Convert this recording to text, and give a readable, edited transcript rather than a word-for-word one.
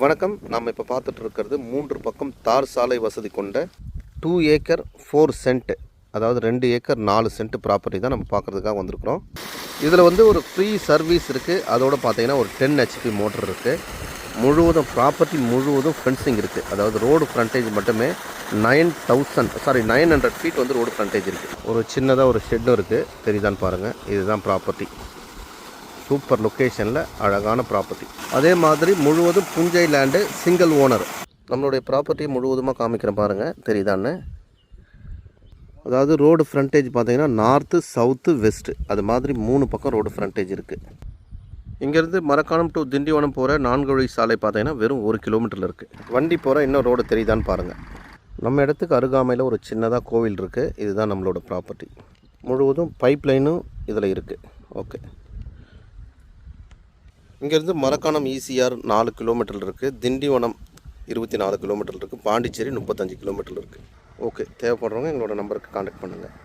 வணக்கம். நாம் இப்போ பார்த்துட்டு இருக்கிறது 3 பக்கம் தார் சாலை வசதி கொண்ட 2 ஏக்கர் 4 சென்ட், அதாவது 2 ஏக்கர் 4 சென்ட் ப்ராப்பர்ட்டி தான் நம்ம பார்க்குறதுக்காக வந்திருக்கிறோம். இதில் வந்து ஒரு ஃப்ரீ சர்வீஸ் இருக்குது. அதோடு பார்த்தீங்கன்னா ஒரு 10 HP மோட்டர் இருக்குது. முழுவதும் ப்ராப்பர்ட்டி முழுவதும் ஃபென்சிங் இருக்குது. அதாவது ரோடு ஃப்ரண்டேஜ் மட்டுமே 900 ஃபீட் வந்து ரோடு ஃப்ரண்டேஜ் இருக்குது. ஒரு சின்னதாக ஒரு ஷெட்டும் இருக்குது. தெரியுதான்னு பாருங்கள். இதுதான் ப்ராப்பர்ட்டி. சூப்பர் லொக்கேஷனில் அழகான ப்ராப்பர்ட்டி. அதே மாதிரி முழுவதும் புஞ்சை லேண்டு, சிங்கிள் ஓனர். நம்மளுடைய ப்ராப்பர்ட்டியை முழுவதுமாக காமிக்கிறேன் பாருங்கள், தெரியுதான்னு. அதாவது ரோடு ஃப்ரண்டேஜ் பார்த்தீங்கன்னா நார்த்து, சவுத்து, வெஸ்ட்டு, அது மாதிரி 3 பக்கம் ரோடு ஃப்ரண்டேஜ் இருக்குது. இங்கேருந்து மரக்காணம் டு திண்டிவனம் போகிற 4 வழி சாலை பார்த்தீங்கன்னா வெறும் 1 கிலோமீட்டரில் இருக்குது. வண்டி போகிற இன்னும் ரோடு தெரியுதான்னு பாருங்கள். நம்ம இடத்துக்கு அருகாமையில் ஒரு சின்னதாக கோவில் இருக்குது. இதுதான் நம்மளோட ப்ராப்பர்ட்டி. முழுவதும் பைப் லைனும் இதில் இருக்குது. ஓகே. இங்கேருந்து மரக்காணம் ECR 4 கிலோமீட்டர் இருக்குது. திண்டிவனம் 24 கிலோமீட்டர் இருக்குது. பாண்டிச்சேரி 35 கிலோமீட்டர் இருக்குது. ஓகே, தேவைப்படுறவங்க எங்களோட நம்பருக்கு கான்டாக்ட் பண்ணுங்கள்.